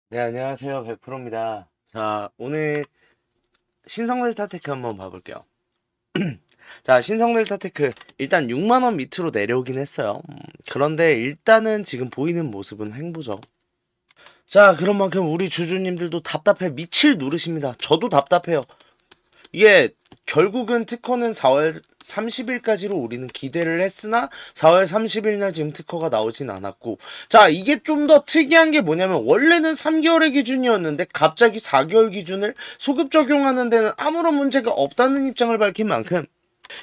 네, 안녕하세요. 100%입니다. 자, 오늘 신성델타테크 한번 봐볼게요. 자, 신성델타테크 일단 6만원 밑으로 내려오긴 했어요. 그런데 일단은 지금 보이는 모습은 횡보죠. 자, 그런 만큼 우리 주주님들도 답답해 미칠 노릇입니다. 저도 답답해요. 이게 결국은 특허는 4월 30일까지로 우리는 기대를 했으나 4월 30일 날 지금 특허가 나오진 않았고, 자, 이게 좀 더 특이한 게 뭐냐면 원래는 3개월의 기준이었는데 갑자기 4개월 기준을 소급 적용하는 데는 아무런 문제가 없다는 입장을 밝힌 만큼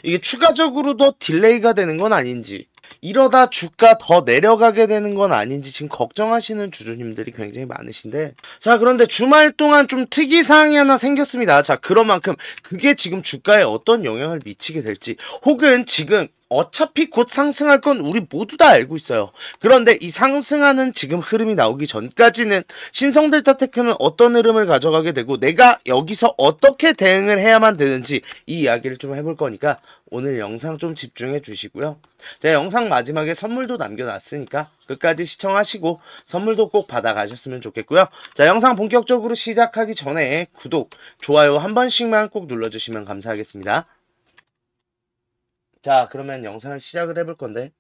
이게 추가적으로 더 딜레이가 되는 건 아닌지, 이러다 주가 더 내려가게 되는 건 아닌지 지금 걱정하시는 주주님들이 굉장히 많으신데, 자, 그런데 주말 동안 좀 특이사항이 하나 생겼습니다. 자, 그런 만큼 그게 지금 주가에 어떤 영향을 미치게 될지, 혹은 지금 어차피 곧 상승할 건 우리 모두 다 알고 있어요. 그런데 이 상승하는 지금 흐름이 나오기 전까지는 신성델타테크는 어떤 흐름을 가져가게 되고 내가 여기서 어떻게 대응을 해야만 되는지 이 이야기를 좀 해볼 거니까 오늘 영상 좀 집중해 주시고요. 제가 영상 마지막에 선물도 남겨놨으니까 끝까지 시청하시고 선물도 꼭 받아가셨으면 좋겠고요. 자, 영상 본격적으로 시작하기 전에 구독, 좋아요 한 번씩만 꼭 눌러주시면 감사하겠습니다. 자, 그러면 영상을 시작을 해볼 건데,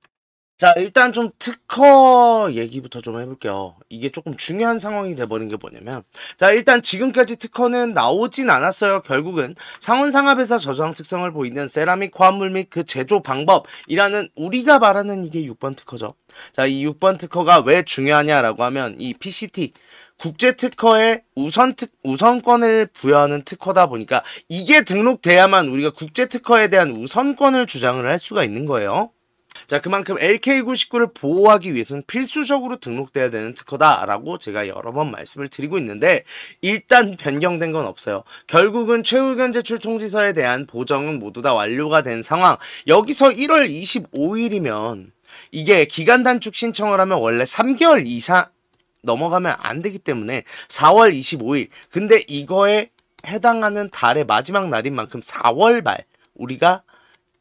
자, 일단 좀 특허 얘기부터 좀 해볼게요. 이게 조금 중요한 상황이 돼버린 게 뭐냐면, 자, 일단 지금까지 특허는 나오진 않았어요. 결국은 상온상합에서 저저항 특성을 보이는 세라믹 화합물 및 그 제조 방법이라는, 우리가 말하는 이게 6번 특허죠. 자, 이 6번 특허가 왜 중요하냐라고 하면 이 PCT 국제 특허에 우선권을 부여하는 특허다 보니까 이게 등록돼야만 우리가 국제 특허에 대한 우선권을 주장을 할 수가 있는 거예요. 자, 그만큼 LK99를 보호하기 위해서는 필수적으로 등록돼야 되는 특허다라고 제가 여러 번 말씀을 드리고 있는데, 일단 변경된 건 없어요. 결국은 최후견 제출 통지서에 대한 보정은 모두 다 완료가 된 상황. 여기서 1월 25일이면 이게 기간 단축 신청을 하면 원래 3개월 이상 넘어가면 안 되기 때문에 4월 25일. 근데 이거에 해당하는 달의 마지막 날인 만큼 4월 말 우리가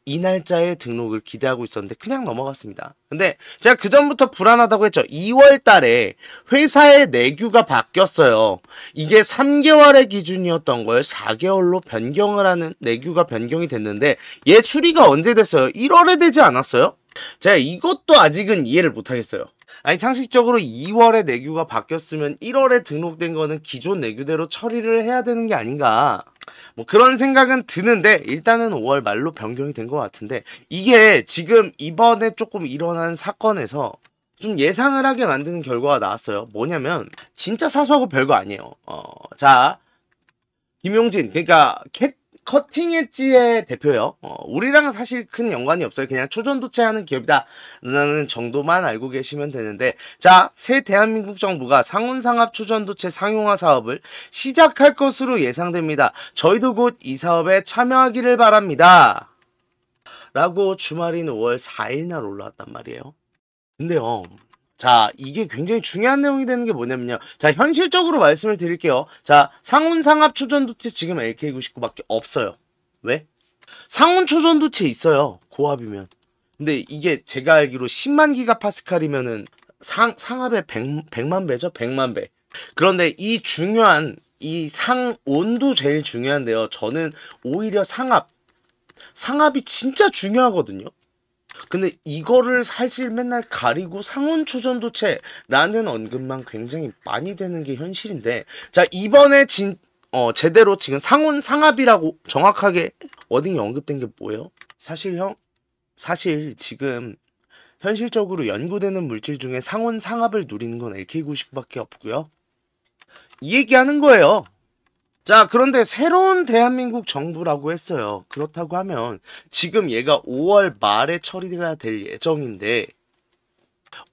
이 날짜에 등록을 기대하고 있었는데 그냥 넘어갔습니다. 근데 제가 그전부터 불안하다고 했죠. 2월 달에 회사의 내규가 바뀌었어요. 이게 3개월의 기준이었던 걸 4개월로 변경을 하는, 내규가 변경이 됐는데 얘 수리가 언제 됐어요? 1월에 되지 않았어요? 제가 이것도 아직은 이해를 못하겠어요. 아니, 상식적으로 2월에 내규가 바뀌었으면 1월에 등록된 거는 기존 내규대로 처리를 해야 되는 게 아닌가, 뭐 그런 생각은 드는데, 일단은 5월 말로 변경이 된 것 같은데, 이게 지금 이번에 조금 일어난 사건에서 좀 예상을 하게 만드는 결과가 나왔어요. 뭐냐면 진짜 사소하고 별거 아니에요. 자, 김용진, 그러니까 커팅 엣지의 대표요. 우리랑은 사실 큰 연관이 없어요. 그냥 초전도체 하는 기업이다 라는 정도만 알고 계시면 되는데, 자, 새 대한민국 정부가 상온상합 초전도체 상용화 사업을 시작할 것으로 예상됩니다. 저희도 곧 이 사업에 참여하기를 바랍니다 라고 주말인 5월 4일 날 올라왔단 말이에요. 근데요, 자, 이게 굉장히 중요한 내용이 되는 게 뭐냐면요. 자, 현실적으로 말씀을 드릴게요. 자, 상온상합 초전도체 지금 LK99밖에 없어요. 왜? 상온 초전도체 있어요. 고압이면. 근데 이게 제가 알기로 10만 기가파스칼이면은 상압의 100만 배죠? 100만 배. 그런데 이 중요한, 이 상온도 제일 중요한데요. 저는 오히려 상압이 진짜 중요하거든요. 근데 이거를 사실 맨날 가리고 상온 초전도체라는 언급만 굉장히 많이 되는 게 현실인데, 자, 이번에 제대로 지금 상온 상압이라고 정확하게 워딩이 언급된 게 뭐예요? 사실 지금 현실적으로 연구되는 물질 중에 상온 상압을 누리는 건 LK99밖에 없고요. 이 얘기하는 거예요. 자, 그런데 새로운 대한민국 정부라고 했어요. 그렇다고 하면 지금 얘가 5월 말에 처리가 될 예정인데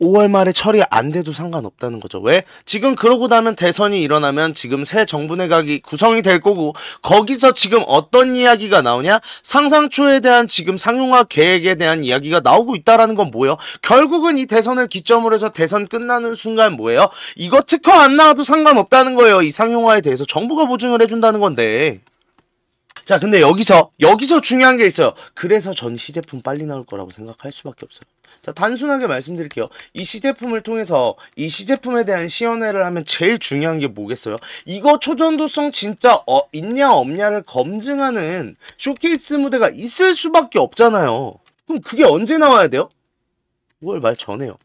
5월 말에 처리 안 돼도 상관없다는 거죠. 왜? 지금 그러고 나면 대선이 일어나면 지금 새 정부 내각이 구성이 될 거고, 거기서 지금 어떤 이야기가 나오냐? 상상초에 대한 지금 상용화 계획에 대한 이야기가 나오고 있다라는 건 뭐예요? 결국은 이 대선을 기점으로 해서 대선 끝나는 순간 뭐예요? 이거 특허 안 나와도 상관없다는 거예요. 이 상용화에 대해서 정부가 보증을 해준다는 건데. 자, 근데 여기서 중요한 게 있어요. 그래서 전 시제품 빨리 나올 거라고 생각할 수밖에 없어요. 자, 단순하게 말씀드릴게요. 이 시제품을 통해서 이 시제품에 대한 시연회를 하면 제일 중요한 게 뭐겠어요? 이거 초전도성 진짜 있냐 없냐를 검증하는 쇼케이스 무대가 있을 수밖에 없잖아요. 그럼 그게 언제 나와야 돼요? 5월 말 전에요.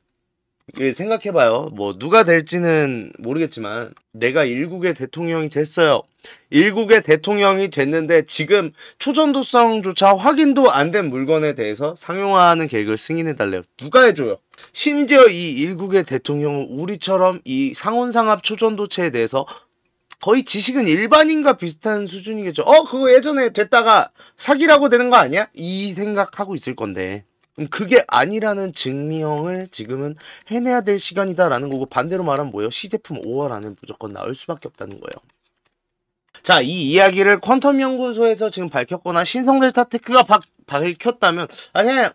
생각해봐요. 뭐 누가 될지는 모르겠지만 내가 일국의 대통령이 됐어요. 일국의 대통령이 됐는데 지금 초전도성조차 확인도 안 된 물건에 대해서 상용화하는 계획을 승인해달래요. 누가 해줘요? 심지어 이 일국의 대통령은 우리처럼 이 상온상압 초전도체에 대해서 거의 지식은 일반인과 비슷한 수준이겠죠. 그거 예전에 됐다가 사기라고 되는 거 아니야? 이 생각하고 있을 건데. 그게 아니라는 증명을 지금은 해내야 될 시간이다라는 거고, 반대로 말하면 뭐예요? 시제품 5월 안에 무조건 나올 수밖에 없다는 거예요. 자, 이 이야기를 퀀텀 연구소에서 지금 밝혔거나 신성델타테크가 밝혔다면 그냥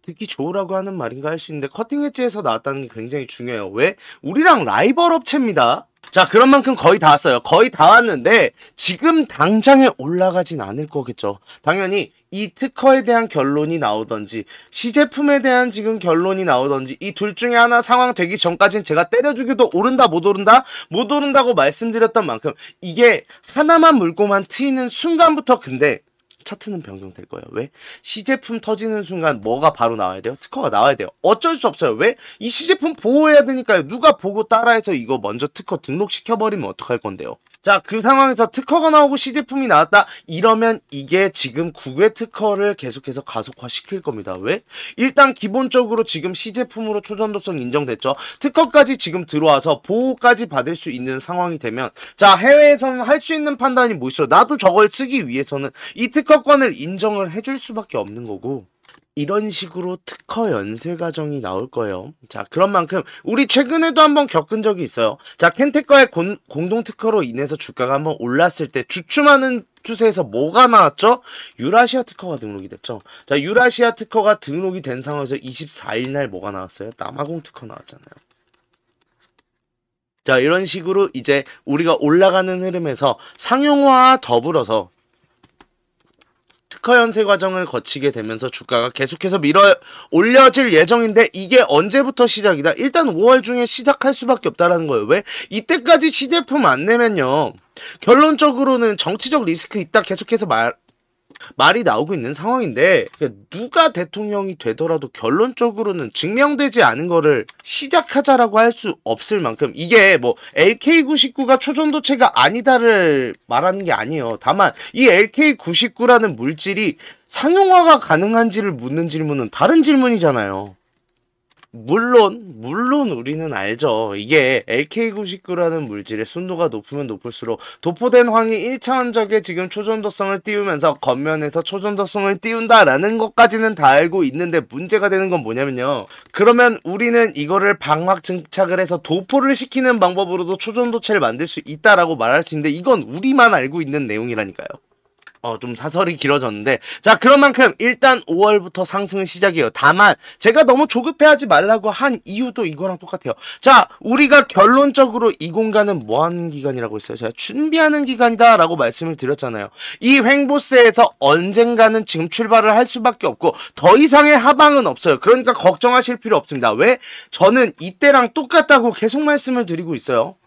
듣기 좋으라고 하는 말인가 할 수 있는데, 커팅 엣지에서 나왔다는 게 굉장히 중요해요. 왜? 우리랑 라이벌 업체입니다. 자, 그런 만큼 거의 다 왔어요. 거의 다 왔는데 지금 당장에 올라가진 않을 거겠죠. 당연히 이 특허에 대한 결론이 나오던지 시제품에 대한 지금 결론이 나오던지 이 둘 중에 하나 상황 되기 전까지는 제가 때려주기도 오른다 못 오른다 못 오른다고 말씀드렸던 만큼 이게 하나만 물고만 트이는 순간부터 근데 차트는 변경될 거예요. 왜? 시제품 터지는 순간 뭐가 바로 나와야 돼요? 특허가 나와야 돼요. 어쩔 수 없어요. 왜? 이 시제품 보호해야 되니까요. 누가 보고 따라해서 이거 먼저 특허 등록시켜버리면 어떡할 건데요? 자, 그 상황에서 특허가 나오고 시제품이 나왔다? 이러면 이게 지금 국외 특허를 계속해서 가속화시킬 겁니다. 왜? 일단 기본적으로 지금 시제품으로 초전도성 인정됐죠? 특허까지 지금 들어와서 보호까지 받을 수 있는 상황이 되면 자, 해외에서는 할 수 있는 판단이 뭐 있어요? 나도 저걸 쓰기 위해서는 이 특허권을 인정을 해줄 수밖에 없는 거고 이런 식으로 특허 연쇄 과정이 나올 거예요. 자, 그런 만큼 우리 최근에도 한번 겪은 적이 있어요. 자, 켄텍과의 공동 특허로 인해서 주가가 한번 올랐을 때 주춤하는 추세에서 뭐가 나왔죠? 유라시아 특허가 등록이 됐죠. 자, 유라시아 특허가 등록이 된 상황에서 24일 날 뭐가 나왔어요? 남아공 특허 나왔잖아요. 자, 이런 식으로 이제 우리가 올라가는 흐름에서 상용화와 더불어서 특허 연쇄 과정을 거치게 되면서 주가가 계속해서 올려질 예정인데 이게 언제부터 시작이다? 일단 5월 중에 시작할 수밖에 없다라는 거예요. 왜? 이때까지 시제품 안 내면요. 결론적으로는 정치적 리스크 있다 계속해서 말이 나오고 있는 상황인데 누가 대통령이 되더라도 결론적으로는 증명되지 않은 거를 시작하자라고 할 수 없을 만큼 이게 뭐 LK99가 초전도체가 아니다를 말하는 게 아니에요. 다만 이 LK99라는 물질이 상용화가 가능한지를 묻는 질문은 다른 질문이잖아요. 물론 우리는 알죠. 이게 LK99라는 물질의 순도가 높으면 높을수록 도포된 황이 1차원적의 지금 초전도성을 띄우면서 겉면에서 초전도성을 띄운다라는 것까지는 다 알고 있는데 문제가 되는 건 뭐냐면요. 그러면 우리는 이거를 방막 증착을 해서 도포를 시키는 방법으로도 초전도체를 만들 수 있다라고 말할 수 있는데 이건 우리만 알고 있는 내용이라니까요. 좀 사설이 길어졌는데 자, 그런 만큼 일단 5월부터 상승은 시작이에요. 다만 제가 너무 조급해하지 말라고 한 이유도 이거랑 똑같아요. 자, 우리가 결론적으로 이 공간은 뭐 하는 기간이라고 했어요? 제가 준비하는 기간이다 라고 말씀을 드렸잖아요. 이 횡보세에서 언젠가는 지금 출발을 할 수밖에 없고 더 이상의 하방은 없어요. 그러니까 걱정하실 필요 없습니다. 왜? 저는 이때랑 똑같다고 계속 말씀을 드리고 있어요.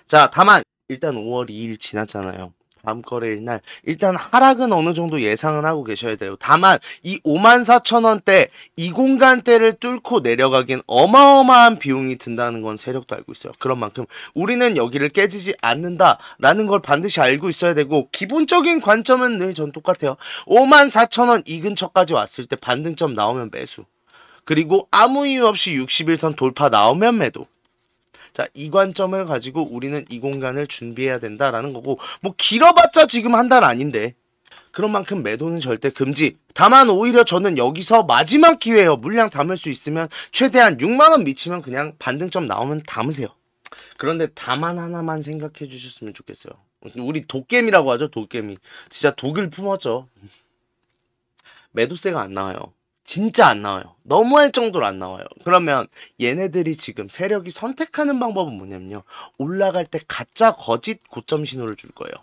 자, 다만 일단 5월 2일 지났잖아요. 다음 거래일 날 일단 하락은 어느 정도 예상은 하고 계셔야 돼요. 다만 이 54,000원대 이 공간대를 뚫고 내려가긴 어마어마한 비용이 든다는 건 세력도 알고 있어요. 그런 만큼 우리는 여기를 깨지지 않는다라는 걸 반드시 알고 있어야 되고 기본적인 관점은 늘 전 똑같아요. 54,000원 이 근처까지 왔을 때 반등점 나오면 매수. 그리고 아무 이유 없이 61선 돌파 나오면 매도. 자, 이 관점을 가지고 우리는 이 공간을 준비해야 된다라는 거고 뭐 길어봤자 지금 한 달 아닌데 그런 만큼 매도는 절대 금지. 다만 오히려 저는 여기서 마지막 기회예요. 물량 담을 수 있으면 최대한 6만원 미치면 그냥 반등점 나오면 담으세요. 그런데 다만 하나만 생각해 주셨으면 좋겠어요. 우리 도깨미라고 하죠. 도깨미. 진짜 독을 품었죠. 매도세가 안 나와요. 진짜 안 나와요. 너무할 정도로 안 나와요. 그러면 얘네들이 지금 세력이 선택하는 방법은 뭐냐면요. 올라갈 때 가짜 거짓 고점 신호를 줄 거예요.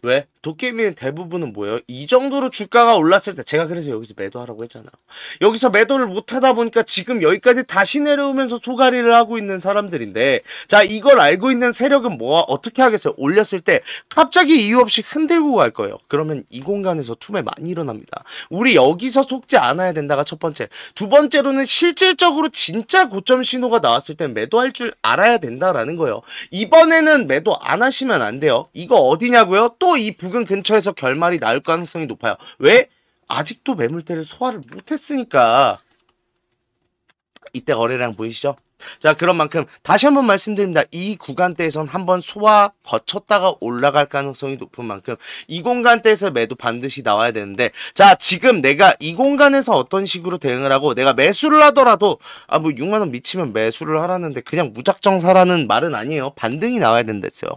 왜? 도깨비는 대부분은 뭐예요? 이 정도로 주가가 올랐을 때 제가 그래서 여기서 매도하라고 했잖아요. 여기서 매도를 못하다 보니까 지금 여기까지 다시 내려오면서 소가리를 하고 있는 사람들인데, 자, 이걸 알고 있는 세력은 어떻게 하겠어요? 올렸을 때 갑자기 이유 없이 흔들고 갈 거예요. 그러면 이 공간에서 투매 많이 일어납니다. 우리 여기서 속지 않아야 된다가 첫 번째. 두 번째로는 실질적으로 진짜 고점 신호가 나왔을 땐 매도할 줄 알아야 된다라는 거예요. 이번에는 매도 안 하시면 안 돼요. 이거 어디냐고요? 또 이 부근 근처에서 결말이 나올 가능성이 높아요. 왜? 아직도 매물대를 소화를 못했으니까. 이때 거래량 보이시죠? 자, 그런 만큼 다시 한번 말씀드립니다. 이 구간대에선 한번 소화 거쳤다가 올라갈 가능성이 높은 만큼 이 공간대에서 매도 반드시 나와야 되는데, 자, 지금 내가 이 공간에서 어떤 식으로 대응을 하고 내가 매수를 하더라도 뭐 6만원 미치면 매수를 하라는데 그냥 무작정 사라는 말은 아니에요. 반등이 나와야 된댔어요.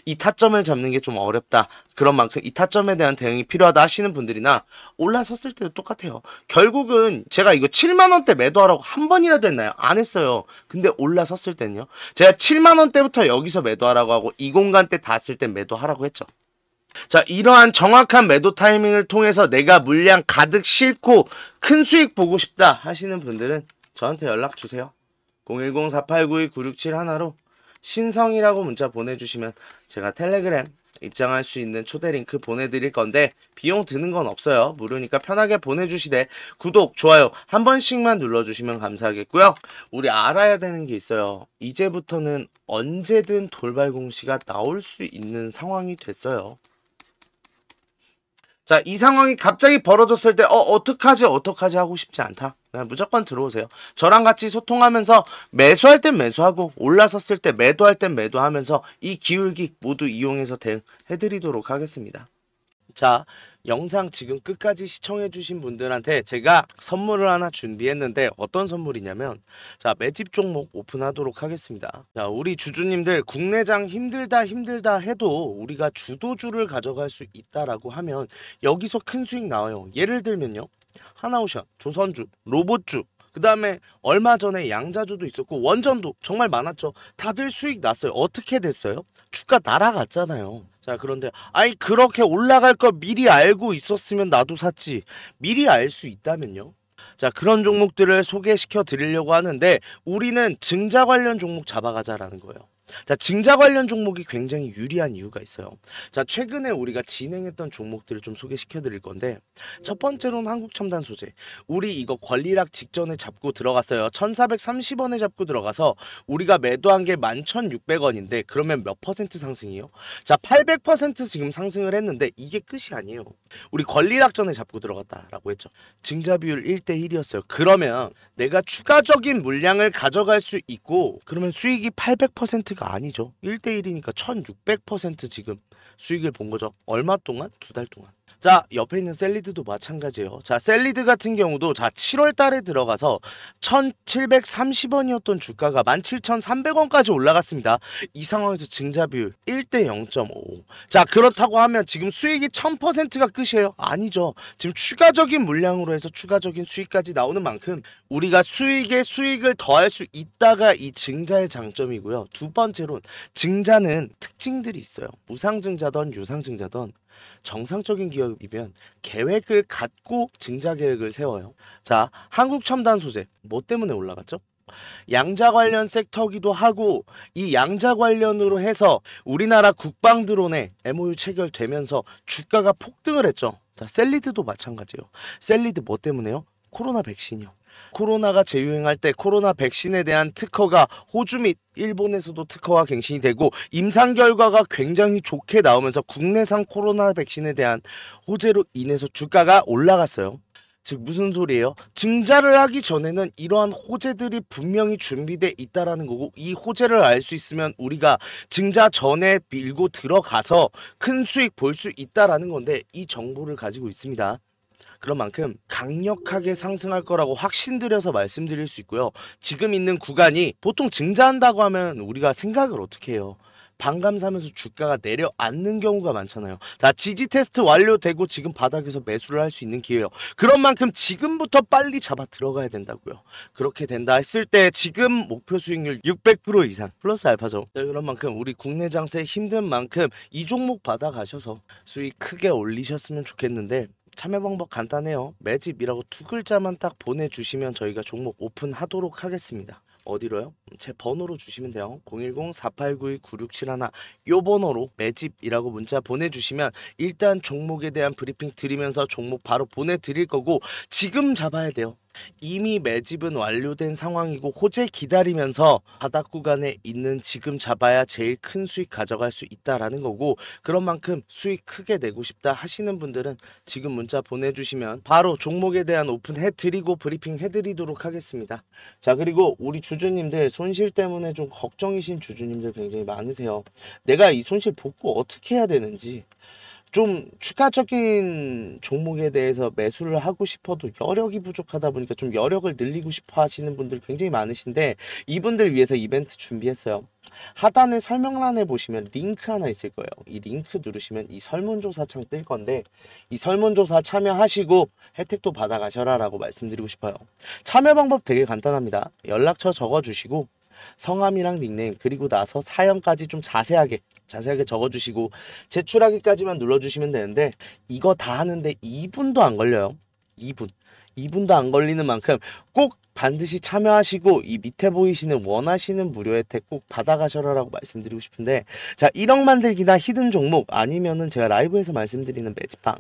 이 타점을 잡는 게 좀 어렵다. 그런 만큼 이 타점에 대한 대응이 필요하다 하시는 분들이나 올라섰을 때도 똑같아요. 결국은 제가 이거 7만원대 매도하라고 한 번이라도 했나요? 안 했어요. 근데 올라섰을 땐요, 제가 7만원대부터 여기서 매도하라고 하고 이 공간대 닿았을 땐 매도하라고 했죠. 자, 이러한 정확한 매도 타이밍을 통해서 내가 물량 가득 싣고 큰 수익 보고 싶다 하시는 분들은 저한테 연락 주세요. 010-4892-9671로 신성이라고 문자 보내주시면 제가 텔레그램 입장할 수 있는 초대 링크 보내드릴 건데 비용 드는 건 없어요. 무료니까 편하게 보내주시되 구독, 좋아요 한 번씩만 눌러주시면 감사하겠고요. 우리 알아야 되는 게 있어요. 이제부터는 언제든 돌발 공시가 나올 수 있는 상황이 됐어요. 자, 이 상황이 갑자기 벌어졌을 때 어떡하지 하고 싶지 않다. 그냥 무조건 들어오세요. 저랑 같이 소통하면서 매수할 땐 매수하고 올라섰을 때 매도할 땐 매도하면서 이 기울기 모두 이용해서 대응해드리도록 하겠습니다. 자, 영상 지금 끝까지 시청해주신 분들한테 제가 선물을 하나 준비했는데 어떤 선물이냐면, 자, 매집 종목 오픈하도록 하겠습니다. 자, 우리 주주님들 국내장 힘들다 해도 우리가 주도주를 가져갈 수 있다라고 하면 여기서 큰 수익 나와요. 예를 들면요, 하나오션, 조선주, 로봇주, 그 다음에 얼마 전에 양자주도 있었고 원전도 정말 많았죠. 다들 수익 났어요. 어떻게 됐어요? 주가 날아갔잖아요. 자, 그런데 아니 그렇게 올라갈 거 미리 알고 있었으면 나도 샀지. 미리 알 수 있다면요? 자, 그런 종목들을 소개시켜 드리려고 하는데 우리는 증자 관련 종목 잡아가자라는 거예요. 자, 증자 관련 종목이 굉장히 유리한 이유가 있어요. 자, 최근에 우리가 진행했던 종목들을 좀 소개시켜 드릴 건데, 첫 번째로는 한국첨단 소재. 우리 이거 권리락 직전에 잡고 들어갔어요. 1430원에 잡고 들어가서 우리가 매도한 게 11,600원인데 그러면 몇 퍼센트 상승이에요? 자, 800% 지금 상승을 했는데 이게 끝이 아니에요. 우리 권리락 전에 잡고 들어갔다라고 했죠. 증자 비율 1대1이었어요. 그러면 내가 추가적인 물량을 가져갈 수 있고, 그러면 수익이 800%가 아니죠. 1대1이니까 1600% 지금 수익을 본 거죠. 얼마 동안? 2달 동안. 자, 옆에 있는 셀리드도 마찬가지예요. 자, 셀리드 같은 경우도 자 7월 달에 들어가서 1730원이었던 주가가 17,300원까지 올라갔습니다. 이 상황에서 증자 비율 1대 0.5. 자, 그렇다고 하면 지금 수익이 1000%가 끝이에요? 아니죠. 지금 추가적인 물량으로 해서 추가적인 수익까지 나오는 만큼 우리가 수익에 수익을 더할 수 있다가 이 증자의 장점이고요. 두 번째로는 증자는 특징들이 있어요. 무상증자든 유상증자든 정상적인 기업이면 계획을 갖고 증자 계획을 세워요. 자, 한국첨단소재 뭐 때문에 올라갔죠? 양자 관련 섹터기도 하고, 이 양자 관련으로 해서 우리나라 국방 드론에 MOU 체결되면서 주가가 폭등을 했죠. 자, 셀리드도 마찬가지예요. 셀리드 뭐 때문에요? 코로나 백신이요. 코로나가 재유행할 때 코로나 백신에 대한 특허가 호주 및 일본에서도 특허가 갱신이 되고 임상 결과가 굉장히 좋게 나오면서 국내산 코로나 백신에 대한 호재로 인해서 주가가 올라갔어요. 즉 무슨 소리예요? 증자를 하기 전에는 이러한 호재들이 분명히 준비돼 있다라는 거고, 이 호재를 알 수 있으면 우리가 증자 전에 밀고 들어가서 큰 수익 볼 수 있다라는 건데, 이 정보를 가지고 있습니다. 그런 만큼 강력하게 상승할 거라고 확신드려서 말씀드릴 수 있고요. 지금 있는 구간이 보통 증자한다고 하면 우리가 생각을 어떻게 해요? 반감 사면서 주가가 내려앉는 경우가 많잖아요. 자, 지지 테스트 완료되고 지금 바닥에서 매수를 할 수 있는 기회예요. 그런 만큼 지금부터 빨리 잡아 들어가야 된다고요. 그렇게 된다 했을 때 지금 목표 수익률 600% 이상 플러스 알파죠. 자, 그런 만큼 우리 국내 장세 힘든 만큼 이 종목 받아가셔서 수익 크게 올리셨으면 좋겠는데, 참여 방법 간단해요. 매집이라고 두 글자만 딱 보내주시면 저희가 종목 오픈하도록 하겠습니다. 어디로요? 제 번호로 주시면 돼요. 010-4892-9671 요 번호로 매집이라고 문자 보내주시면 일단 종목에 대한 브리핑 드리면서 종목 바로 보내드릴 거고, 지금 잡아야 돼요. 이미 매집은 완료된 상황이고 호재 기다리면서 바닥 구간에 있는 지금 잡아야 제일 큰 수익 가져갈 수 있다라는 거고, 그런 만큼 수익 크게 내고 싶다 하시는 분들은 지금 문자 보내주시면 바로 종목에 대한 오픈 해드리고 브리핑 해드리도록 하겠습니다. 자, 그리고 우리 주주님들 손실 때문에 좀 걱정이신 주주님들 굉장히 많으세요. 내가 이 손실 복구 어떻게 해야 되는지, 좀 추가적인 종목에 대해서 매수를 하고 싶어도 여력이 부족하다 보니까 좀 여력을 늘리고 싶어 하시는 분들 굉장히 많으신데, 이분들 위해서 이벤트 준비했어요. 하단에 설명란에 보시면 링크 하나 있을 거예요. 이 링크 누르시면 이 설문조사 창 뜰 건데, 이 설문조사 참여하시고 혜택도 받아가셔라 라고 말씀드리고 싶어요. 참여 방법 되게 간단합니다. 연락처 적어주시고 성함이랑 닉네임, 그리고 나서 사연까지 좀 자세하게 적어주시고 제출하기까지만 눌러주시면 되는데, 이거 다 하는데 2분도 안 걸려요. 2분도 안 걸리는 만큼 꼭 반드시 참여하시고 이 밑에 보이시는 원하시는 무료 혜택 꼭 받아가셔라라고 말씀드리고 싶은데, 자, 1억 만들기나 히든 종목 아니면은 제가 라이브에서 말씀드리는 매집방,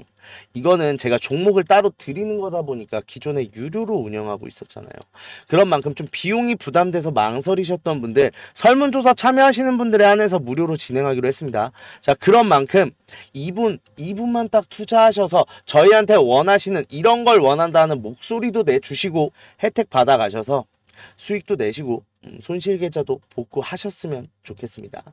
이거는 제가 종목을 따로 드리는 거다 보니까 기존에 유료로 운영하고 있었잖아요. 그런 만큼 좀 비용이 부담돼서 망설이셨던 분들, 설문조사 참여하시는 분들에 한해서 무료로 진행하기로 했습니다. 자, 그런 만큼 2분만 딱 투자하셔서 저희한테 원하시는 이런 걸 원한다는 목소리도 내주시고 혜택 받아가셔서 수익도 내시고 손실 계좌도 복구하셨으면 좋겠습니다.